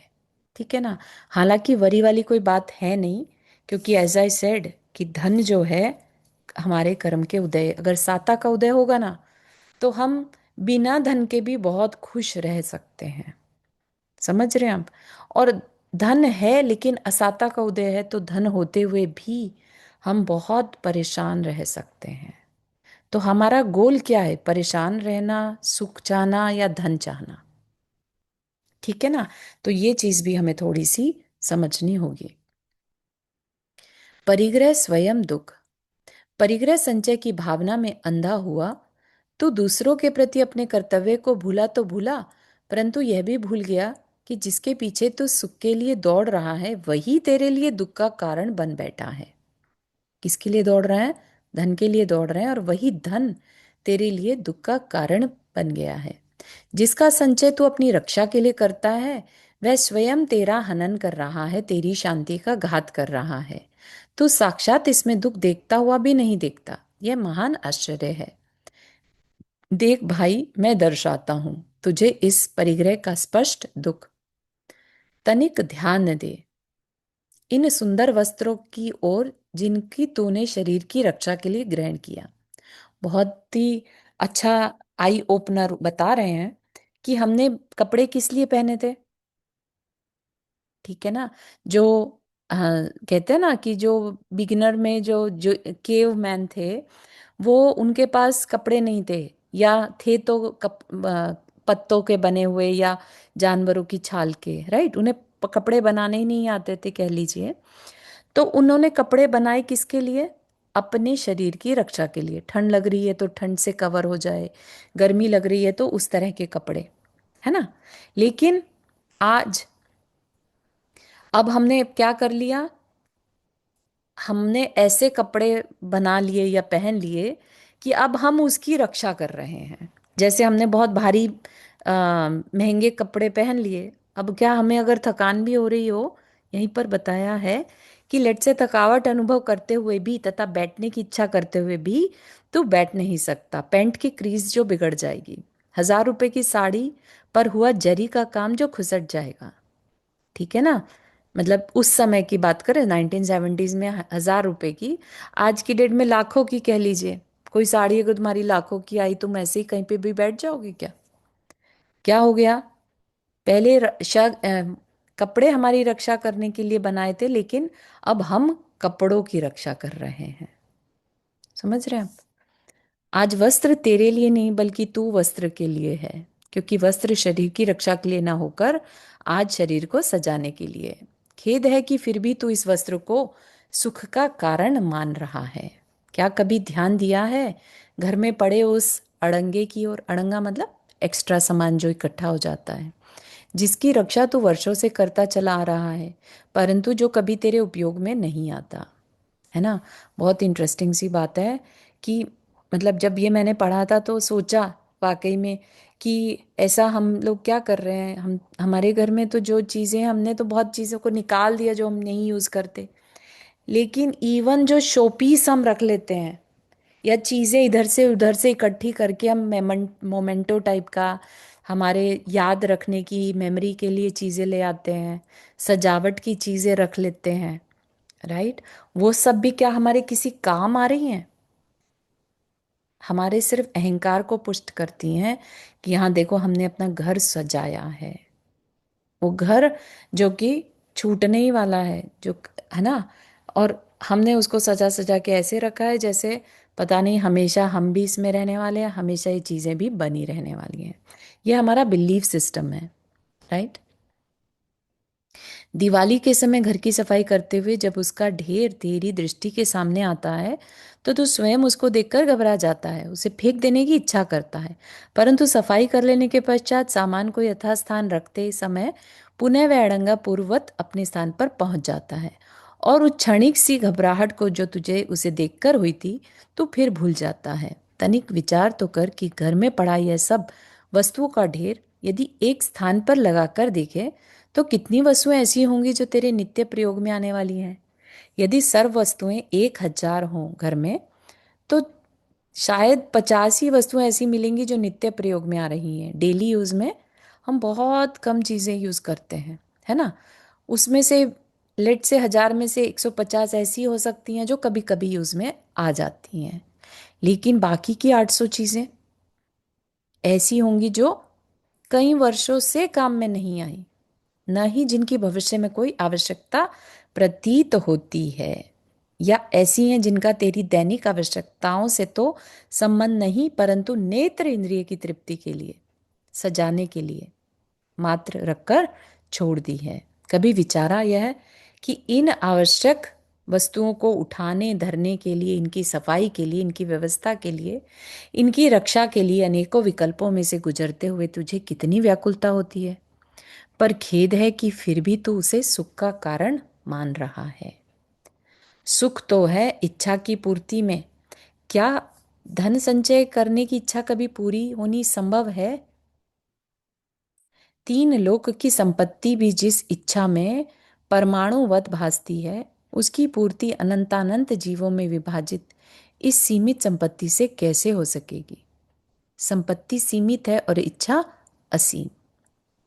ठीक है ना। हालांकि वरी वाली कोई बात है नहीं, क्योंकि एज आई सेड कि धन जो है हमारे कर्म के उदय, अगर साता का उदय होगा ना, तो हम बिना धन के भी बहुत खुश रह सकते हैं। समझ रहे हैं आप? और धन है लेकिन असाता का उदय है, तो धन होते हुए भी हम बहुत परेशान रह सकते हैं। तो हमारा गोल क्या है? परेशान रहना, सुख चाहना या धन चाहना? ठीक है ना। तो ये चीज भी हमें थोड़ी सी समझनी होगी। परिग्रह स्वयं दुख। परिग्रह संचय की भावना में अंधा हुआ तो दूसरों के प्रति अपने कर्तव्य को भूला तो भूला, परंतु यह भी भूल गया कि जिसके पीछे तू सुख के लिए दौड़ रहा है वही तेरे लिए दुख का कारण बन बैठा है। किसके लिए दौड़ रहा है? धन के लिए दौड़ रहे हैं, और वही धन तेरे लिए दुख का कारण बन गया है। जिसका संचय तू अपनी रक्षा के लिए करता है वह स्वयं तेरा हनन कर रहा है, तेरी शांति का घात कर रहा है। तू साक्षात इसमें दुख देखता हुआ भी नहीं देखता, यह महान आश्चर्य है। देख भाई, मैं दर्शाता हूं तुझे इस परिग्रह का स्पष्ट दुख। तनिक ध्यान दे इन सुंदर वस्त्रों की ओर जिनकी तूने शरीर की रक्षा के लिए ग्रहण किया। बहुत ही अच्छा आई ओपनर बता रहे हैं कि हमने कपड़े किस लिए पहने थे। ठीक है ना। जो कहते हैं ना कि जो बिगिनर में जो केव मैन थे, वो उनके पास कपड़े नहीं थे, या थे तो पत्तों के बने हुए या जानवरों की छाल के, राइट। उन्हें कपड़े बनाने ही नहीं आते थे कह लीजिए। तो उन्होंने कपड़े बनाए किसके लिए? अपने शरीर की रक्षा के लिए। ठंड लग रही है तो ठंड से कवर हो जाए, गर्मी लग रही है तो उस तरह के कपड़े, है ना। लेकिन आज अब हमने क्या कर लिया, हमने ऐसे कपड़े बना लिए या पहन लिए कि अब हम उसकी रक्षा कर रहे हैं। जैसे हमने बहुत भारी महंगे कपड़े पहन लिए, अब क्या हमें अगर थकान भी हो रही हो, यहीं पर बताया है कि लेट से थकावट अनुभव करते हुए भी तथा बैठने की इच्छा करते हुए भी तू बैठ नहीं सकता, पैंट की क्रीज जो बिगड़ जाएगी, 1000 रुपए की साड़ी पर हुआ जरी का काम जो खुसट जाएगा। ठीक है ना। मतलब उस समय की बात करें 1970s में 1000 रुपए की, आज की डेट में लाखों की कह लीजिए। कोई साड़ी अगर तुम्हारी लाखों की आई, तुम ऐसे ही कहीं पे भी बैठ जाओगी क्या? क्या हो गया? पहले कपड़े हमारी रक्षा करने के लिए बनाए थे, लेकिन अब हम कपड़ों की रक्षा कर रहे हैं। समझ रहे हैं आप? आज वस्त्र तेरे लिए नहीं बल्कि तू वस्त्र के लिए है, क्योंकि वस्त्र शरीर की रक्षा के लिए ना होकर आज शरीर को सजाने के लिए है। खेद है कि फिर भी तू इस वस्त्र को सुख का कारण मान रहा है। क्या कभी ध्यान दिया है घर में पड़े उस अड़ंगे की ओर? अड़ंगा मतलब एक्स्ट्रा सामान जो इकट्ठा हो जाता है, जिसकी रक्षा तू वर्षों से करता चला आ रहा है, परंतु जो कभी तेरे उपयोग में नहीं आता, है ना। बहुत इंटरेस्टिंग सी बात है कि मतलब जब ये मैंने पढ़ा था तो सोचा वाकई में कि ऐसा हम लोग क्या कर रहे हैं। हम हमारे घर में तो जो चीज़ें, हमने तो बहुत चीज़ों को निकाल दिया जो हम नहीं यूज़ करते, लेकिन इवन जो शोपीस हम रख लेते हैं या चीज़ें इधर से इकट्ठी करके हम मोमेंटो टाइप का, हमारे याद रखने की मेमोरी के लिए चीज़ें ले आते हैं, सजावट की चीज़ें रख लेते हैं, राइट। वो सब भी क्या हमारे किसी काम आ रही हैं? हमारे सिर्फ अहंकार को पुष्ट करती हैं कि यहाँ देखो हमने अपना घर सजाया है। वो घर जो कि छूटने ही वाला है, जो, है ना। और हमने उसको सजा सजा के ऐसे रखा है जैसे पता नहीं हमेशा हम भी इसमें रहने वाले हैं, हमेशा ये चीज़ें भी बनी रहने वाली हैं। ये हमारा बिलीफ सिस्टम है, राइट। दिवाली के समय घर की सफाई करते हुए जब उसका ढेर तेरी दृष्टि के सामने आता है तो तू स्वयं उसको देखकर घबरा जाता है, उसे फेंक देने की इच्छा करता है, परंतु सफाई कर लेने के पश्चात सामान को यथास्थान रखते समय पुनः वह अड़ंगा पूर्ववत अपने स्थान पर पहुंच जाता है, और उस क्षणिक सी घबराहट को जो तुझे उसे देखकर हुई थी तू फिर भूल जाता है। तनिक विचार तो कर कि घर में पड़ा यह सब वस्तुओं का ढेर यदि एक स्थान पर लगाकर देखे तो कितनी वस्तुएं ऐसी होंगी जो तेरे नित्य प्रयोग में आने वाली हैं। यदि सर्व वस्तुएं 1000 हों घर में, तो शायद 50 ही वस्तुएं ऐसी मिलेंगी जो नित्य प्रयोग में आ रही हैं। डेली यूज में हम बहुत कम चीजें यूज करते हैं, है ना। उसमें से लेट से 1000 में से 150 ऐसी हो सकती हैं जो कभी कभी यूज में आ जाती हैं, लेकिन बाकी की 800 चीजें ऐसी होंगी जो कई वर्षों से काम में नहीं आई, न ही जिनकी भविष्य में कोई आवश्यकता प्रतीत होती है, या ऐसी हैं जिनका तेरी दैनिक आवश्यकताओं से तो संबंध नहीं, परंतु नेत्र इंद्रिय की तृप्ति के लिए, सजाने के लिए मात्र रखकर छोड़ दी है। कभी विचारा यह कि इन आवश्यक वस्तुओं को उठाने धरने के लिए, इनकी सफाई के लिए, इनकी व्यवस्था के लिए, इनकी रक्षा के लिए अनेकों विकल्पों में से गुजरते हुए तुझे कितनी व्याकुलता होती है, पर खेद है कि फिर भी तू उसे सुख का कारण मान रहा है। सुख तो है इच्छा की पूर्ति में। क्या धन संचय करने की इच्छा कभी पूरी होनी संभव है? 3 लोक की संपत्ति भी जिस इच्छा में परमाणुवत भासती है, उसकी पूर्ति अनंतानंत जीवों में विभाजित इस सीमित संपत्ति से कैसे हो सकेगी? संपत्ति सीमित है और इच्छा असीम।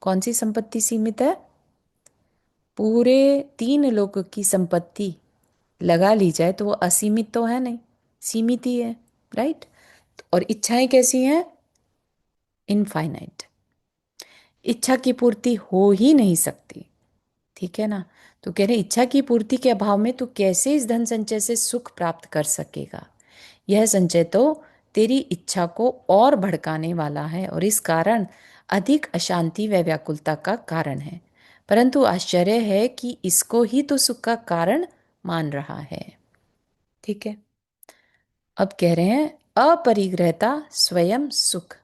कौन सी संपत्ति सीमित है? पूरे 3 लोगों की संपत्ति लगा ली जाए तो वो असीमित तो है नहीं, सीमित ही है, राइट। और इच्छाएं कैसी हैं? इनफाइनाइट। इच्छा की पूर्ति हो ही नहीं सकती, ठीक है ना। तो कह रहे इच्छा की पूर्ति के अभाव में तू कैसे इस धन संचय से सुख प्राप्त कर सकेगा। यह संचय तो तेरी इच्छा को और भड़काने वाला है और इस कारण अधिक अशांति व व्याकुलता का कारण है। परंतु आश्चर्य है कि इसको ही तो सुख का कारण मान रहा है। ठीक है। अब कह रहे हैं अपरिग्रहता स्वयं सुख।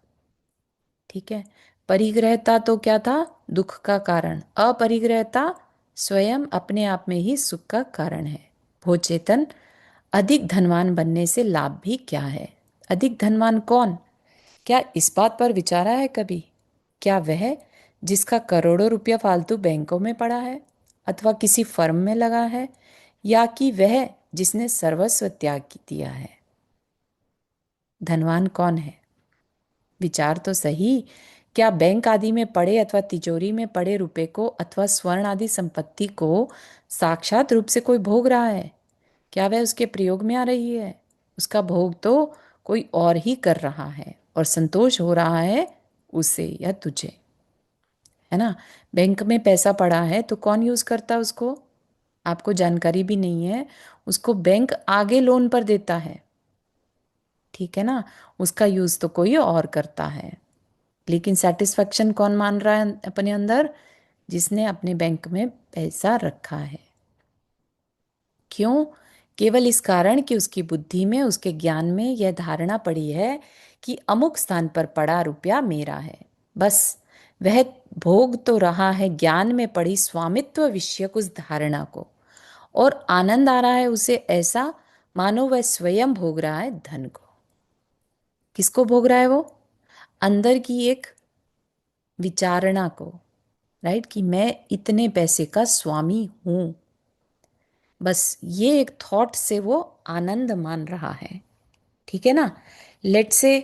ठीक है। परिग्रहता तो क्या था? दुख का कारण। अपरिग्रहता स्वयं अपने आप में ही सुख का कारण है। भोचेतन, अधिक धनवान बनने से लाभ भी क्या है? अधिक धनवान कौन? क्या इस बात पर विचारा है कभी? क्या वह जिसका करोड़ों रुपया फालतू बैंकों में पड़ा है अथवा किसी फर्म में लगा है, या कि वह जिसने सर्वस्व त्याग दिया है? धनवान कौन है? विचार तो सही। क्या बैंक आदि में पड़े अथवा तिजोरी में पड़े रुपए को अथवा स्वर्ण आदि संपत्ति को साक्षात रूप से कोई भोग रहा है? क्या वह उसके प्रयोग में आ रही है? उसका भोग तो कोई और ही कर रहा है और संतोष हो रहा है उसे या तुझे, है ना। बैंक में पैसा पड़ा है तो कौन यूज करता है उसको? आपको जानकारी भी नहीं है। उसको बैंक आगे लोन पर देता है, ठीक है ना। उसका यूज तो कोई और करता है, लेकिन सेटिस्फेक्शन कौन मान रहा है अपने अंदर? जिसने अपने बैंक में पैसा रखा है। क्यों? केवल इस कारण कि उसकी बुद्धि में, उसके ज्ञान में यह धारणा पड़ी है कि अमुक स्थान पर पड़ा रुपया मेरा है। बस वह भोग तो रहा है ज्ञान में पड़ी स्वामित्व विषयक उस धारणा को, और आनंद आ रहा है उसे ऐसा मानो वह स्वयं भोग रहा है धन को। किसको भोग रहा है वो? अंदर की एक विचारणा को, राइट, कि मैं इतने पैसे का स्वामी हूं। बस ये एक थॉट से वो आनंद मान रहा है, ठीक है ना। लेट से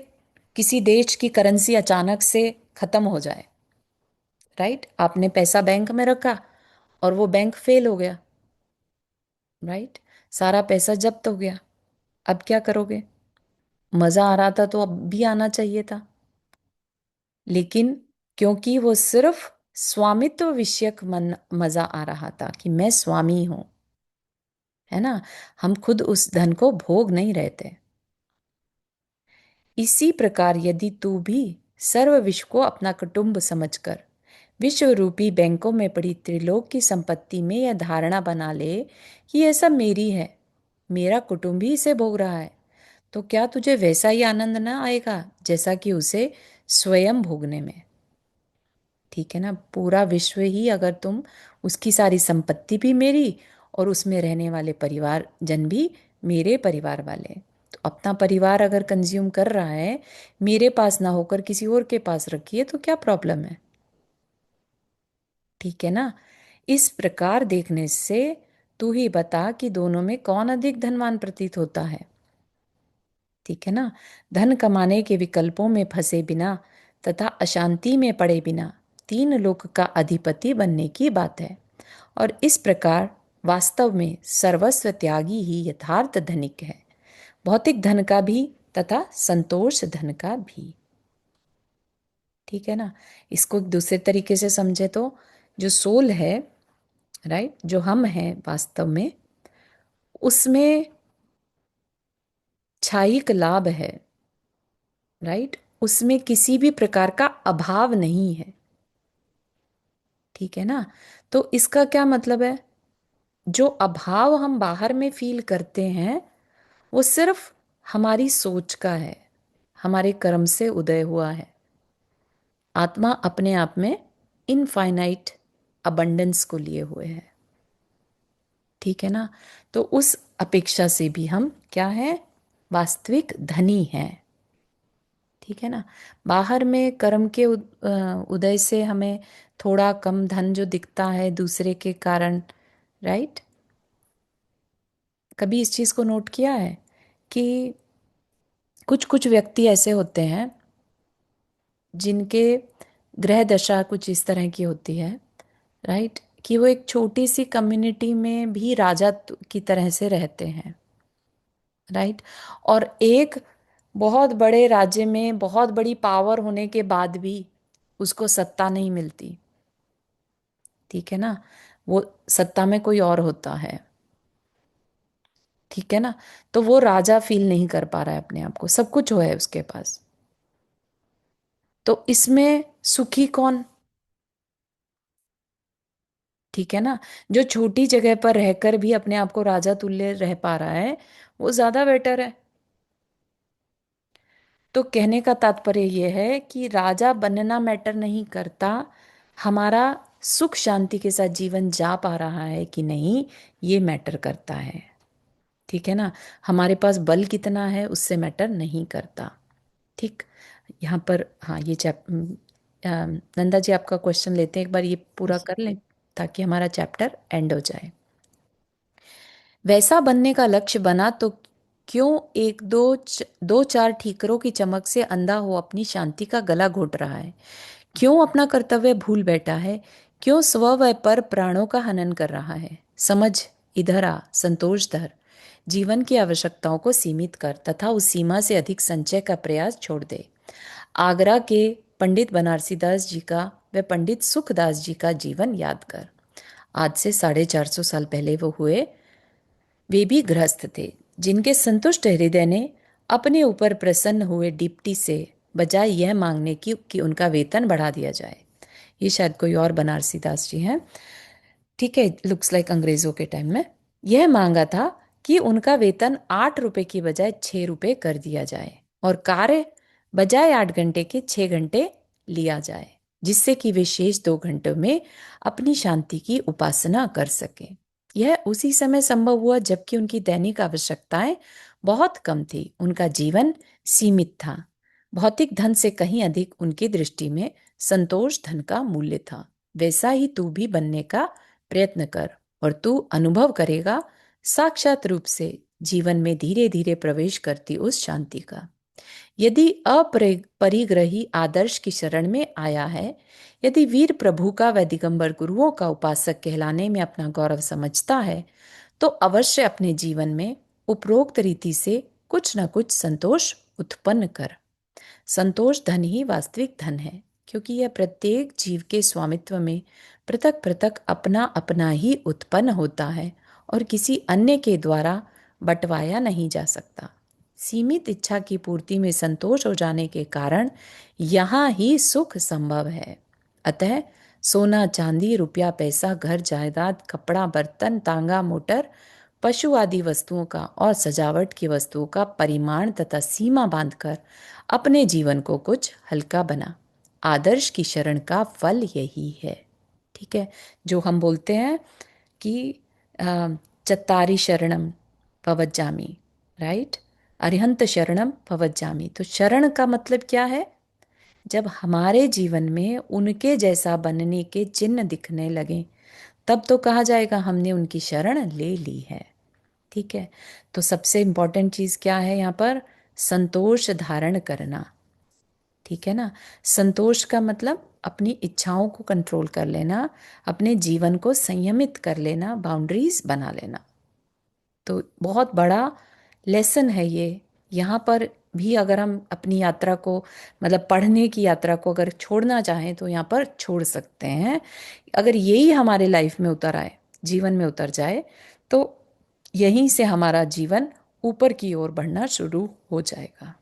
किसी देश की करेंसी अचानक से खत्म हो जाए, राइट। आपने पैसा बैंक में रखा और वो बैंक फेल हो गया, राइट। सारा पैसा जब्त हो गया। अब क्या करोगे? मजा आ रहा था तो अब भी आना चाहिए था, लेकिन क्योंकि वो सिर्फ स्वामित्व विषयक मन मजा आ रहा था कि मैं स्वामी हूं, है ना, हम खुद उस धन को भोग नहीं रहते। इसी प्रकार यदि तू भी सर्व विश्व को अपना कुटुंब समझकर विश्व रूपी बैंकों में पड़ी त्रिलोक की संपत्ति में यह धारणा बना ले कि यह सब मेरी है, मेरा कुटुंब ही इसे भोग रहा है, तो क्या तुझे वैसा ही आनंद ना आएगा जैसा कि उसे स्वयं भोगने में? ठीक है ना। पूरा विश्व ही अगर तुम, उसकी सारी संपत्ति भी मेरी और उसमें रहने वाले परिवार जन भी मेरे परिवार वाले, तो अपना परिवार अगर कंज्यूम कर रहा है, मेरे पास ना होकर किसी और के पास रखिए तो क्या प्रॉब्लम है? ठीक है ना। इस प्रकार देखने से तू ही बता कि दोनों में कौन अधिक धनवान प्रतीत होता है। ठीक है ना। धन कमाने के विकल्पों में फंसे बिना तथा अशांति में पड़े बिना 3 लोक का अधिपति बनने की बात है, और इस प्रकार वास्तव में सर्वस्व त्यागी ही यथार्थ धनिक है, भौतिक धन का भी तथा संतोष धन का भी। ठीक है ना। इसको एक दूसरे तरीके से समझे तो जो सोल है, राइट, जो हम हैं वास्तव में, उसमें क्षायिक लाभ है, राइट, उसमें किसी भी प्रकार का अभाव नहीं है। ठीक है ना। तो इसका क्या मतलब है? जो अभाव हम बाहर में फील करते हैं वो सिर्फ हमारी सोच का है, हमारे कर्म से उदय हुआ है। आत्मा अपने आप में इनफाइनाइट अबंडेंस को लिए हुए है। ठीक है ना। तो उस अपेक्षा से भी हम क्या है? वास्तविक धनी हैं। ठीक है ना। बाहर में कर्म के उदय से हमें थोड़ा कम धन जो दिखता है दूसरे के कारण, राइट। कभी इस चीज को नोट किया है कि कुछ कुछ व्यक्ति ऐसे होते हैं जिनके ग्रह दशा कुछ इस तरह की होती है, राइट, कि वो एक छोटी सी कम्युनिटी में भी राजा की तरह से रहते हैं, राइट। और एक बहुत बड़े राज्य में बहुत बड़ी पावर होने के बाद भी उसको सत्ता नहीं मिलती, ठीक है ना। वो सत्ता में कोई और होता है, ठीक है ना। तो वो राजा फील नहीं कर पा रहा है अपने आप को, सब कुछ हो है उसके पास। तो इसमें सुखी कौन, ठीक है ना। जो छोटी जगह पर रहकर भी अपने आप को राजा तुल्य रह पा रहा है, वो ज्यादा बेटर है। तो कहने का तात्पर्य यह है कि राजा बनना मैटर नहीं करता, हमारा सुख शांति के साथ जीवन जा पा रहा है कि नहीं, ये मैटर करता है, ठीक है ना। हमारे पास बल कितना है उससे मैटर नहीं करता, ठीक। यहाँ पर हाँ, ये नंदा जी आपका क्वेश्चन लेते हैं, एक बार ये पूरा कर लें ताकि हमारा चैप्टर एंड हो जाए। वैसा बनने का लक्ष्य बना तो क्यों एक दो चार ठीकरों की चमक से अंधा हो अपनी शांति का गला घोट रहा है, क्यों अपना कर्तव्य भूल बैठा है, क्यों स्व व पर प्राणों का हनन कर रहा है। समझ, इधर आ, संतोष धर, जीवन की आवश्यकताओं को सीमित कर तथा उस सीमा से अधिक संचय का प्रयास छोड़ दे। आगरा के पंडित बनारसी दास जी का व पंडित सुखदास जी का जीवन याद कर। आज से 450 साल पहले वो हुए, वे भी गृहस्थ थे, जिनके संतुष्ट हृदय ने अपने ऊपर प्रसन्न हुए डिप्टी से बजाय यह मांगने की कि उनका वेतन बढ़ा दिया जाए। ये शायद कोई और बनारसी दास जी हैं, ठीक है, लुक्स लाइक अंग्रेजों के टाइम में यह मांगा था कि उनका वेतन 8 रुपए की बजाय 6 रुपए कर दिया जाए और कार्य बजाय 8 घंटे के 6 घंटे लिया जाए, जिससे कि वे शेष 2 घंटों में अपनी शांति की उपासना कर सकें। यह उसी समय संभव हुआ जबकि उनकी दैनिक आवश्यकताएं बहुत कम थी, उनका जीवन सीमित था। भौतिक धन से कहीं अधिक उनकी दृष्टि में संतोष धन का मूल्य था। वैसा ही तू भी बनने का प्रयत्न कर और तू अनुभव करेगा साक्षात रूप से जीवन में धीरे धीरे प्रवेश करती उस शांति का। यदि अपरिग्रही आदर्श की शरण में आया है, यदि वीर प्रभु का व दिगंबर गुरुओं का उपासक कहलाने में अपना गौरव समझता है, तो अवश्य अपने जीवन में उपरोक्त रीति से कुछ न कुछ संतोष उत्पन्न कर। संतोष धन ही वास्तविक धन है, क्योंकि यह प्रत्येक जीव के स्वामित्व में पृथक पृथक अपना अपना ही उत्पन्न होता है और किसी अन्य के द्वारा बंटवाया नहीं जा सकता। सीमित इच्छा की पूर्ति में संतोष हो जाने के कारण यहाँ ही सुख संभव है। अतः सोना चांदी रुपया पैसा घर जायदाद कपड़ा बर्तन तांगा मोटर पशु आदि वस्तुओं का और सजावट की वस्तुओं का परिमाण तथा सीमा बांधकर अपने जीवन को कुछ हल्का बना। आदर्श की शरण का फल यही है, ठीक है। जो हम बोलते हैं कि अ, चत्तारी शरणम पवज्जामि, राइट, अरिहंत शरणम पवज्जामि। तो शरण का मतलब क्या है, जब हमारे जीवन में उनके जैसा बनने के चिन्ह दिखने लगे तब तो कहा जाएगा हमने उनकी शरण ले ली है, ठीक है। तो सबसे इंपॉर्टेंट चीज क्या है यहाँ पर, संतोष धारण करना, ठीक है ना। संतोष का मतलब अपनी इच्छाओं को कंट्रोल कर लेना, अपने जीवन को संयमित कर लेना, बाउंड्रीज बना लेना। तो बहुत बड़ा लेसन है ये। यहाँ पर भी अगर हम अपनी यात्रा को, मतलब पढ़ने की यात्रा को अगर छोड़ना चाहें तो यहाँ पर छोड़ सकते हैं। अगर यही हमारे लाइफ में उतर आए, जीवन में उतर जाए, तो यहीं से हमारा जीवन ऊपर की ओर बढ़ना शुरू हो जाएगा,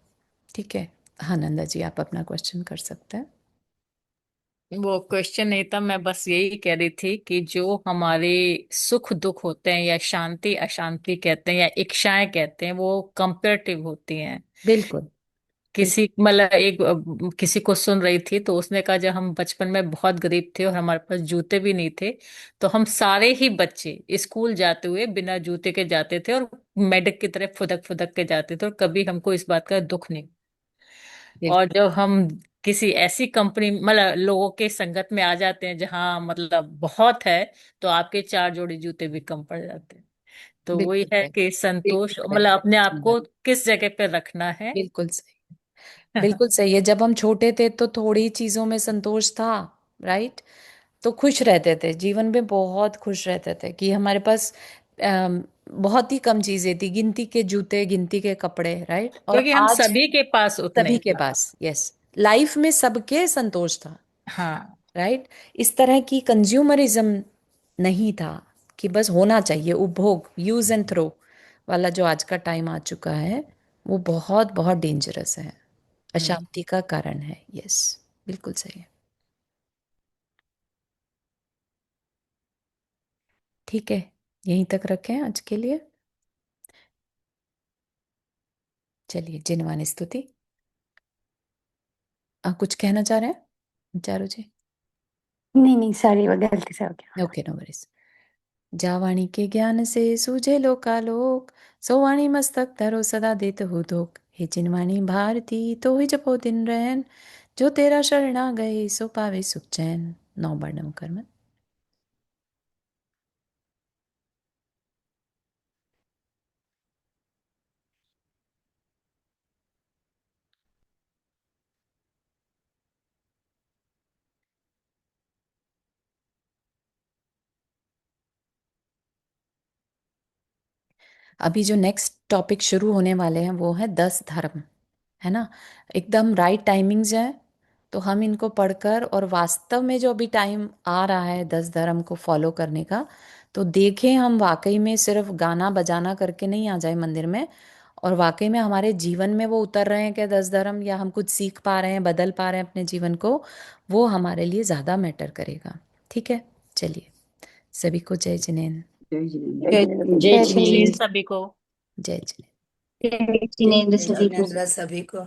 ठीक है। हाँ नंदा जी, आप अपना क्वेश्चन कर सकते हैं। वो क्वेश्चन नहीं था, मैं बस यही कह रही थी कि जो हमारे सुख दुख होते हैं या शांति अशांति कहते हैं या इच्छाएं कहते हैं, वो कंपेरेटिव होती हैं। बिल्कुल। किसी मतलब एक किसी को सुन रही थी तो उसने कहा जब हम बचपन में बहुत गरीब थे और हमारे पास जूते भी नहीं थे, तो हम सारे ही बच्चे स्कूल जाते हुए बिना जूते के जाते थे और मेढक की तरह फुदक फुदक के जाते थे और कभी हमको इस बात का दुख नहीं। और बिल्कुल। जब हम किसी ऐसी कंपनी मतलब लोगों के संगत में आ जाते हैं जहाँ मतलब बहुत है, तो आपके चार जोड़ी जूते भी कम पड़ जाते हैं। तो वही बिल्कुल है सही। कि बिल्कुल संतोष सही, मतलब अपने बहुत आप सुंदर। को किस जगह पे रखना है। बिल्कुल सही। बिल्कुल सही है, जब हम छोटे थे तो थोड़ी चीजों में संतोष था, राइट। तो खुश रहते थे, जीवन में बहुत खुश रहते थे कि हमारे पास बहुत ही कम चीजें थी, गिनती के जूते, गिनती के कपड़े, राइट। और क्योंकि हम आज सभी के पास उतने सभी ही के था। पास, यस, लाइफ में सबके संतोष था, हाँ। राइट। इस तरह की कंज्यूमरिज्म नहीं था कि बस होना चाहिए, उपभोग, यूज एंड थ्रो वाला जो आज का टाइम आ चुका है, वो बहुत बहुत डेंजरस है, हम्म। अशांति का कारण है। यस, बिल्कुल सही है। ठीक है, यहीं तक रखें आज के लिए। चलिए, जिनवानी स्तुति। कुछ कहना चाह रहे हैं चारू जी? नहीं नहीं, सॉरी, वो गलती से हो गया। Okay, no worries. जावाणी के ज्ञान से सूझे लोकालोक, सोवाणी मस्तक धरो सदा देत हो धोख। हे जिनवाणी भारती तो ही जपो दिन रैन, जो तेरा शरणा गए सो पावे सुख चैन। नौ बार नमकर में। अभी जो नेक्स्ट टॉपिक शुरू होने वाले हैं वो है 10 धर्म, है ना। एकदम राइट टाइमिंग्स है, तो हम इनको पढ़कर, और वास्तव में जो अभी टाइम आ रहा है 10 धर्म को फॉलो करने का, तो देखें हम वाकई में सिर्फ गाना बजाना करके नहीं आ जाए मंदिर में, और वाकई में हमारे जीवन में वो उतर रहे हैं क्या 10 धर्म, या हम कुछ सीख पा रहे हैं, बदल पा रहे हैं अपने जीवन को, वो हमारे लिए ज़्यादा मैटर करेगा। ठीक है, चलिए, सभी को जय जिनेन्द्र। जय जिनेन्द्र। जय जय जय जिनेन्द्र जिनेन्द्र। सभी को। जय जिनेन्द्र। जय जिनेन्द्र जय सभी को। जिनेन्द्र सभी को।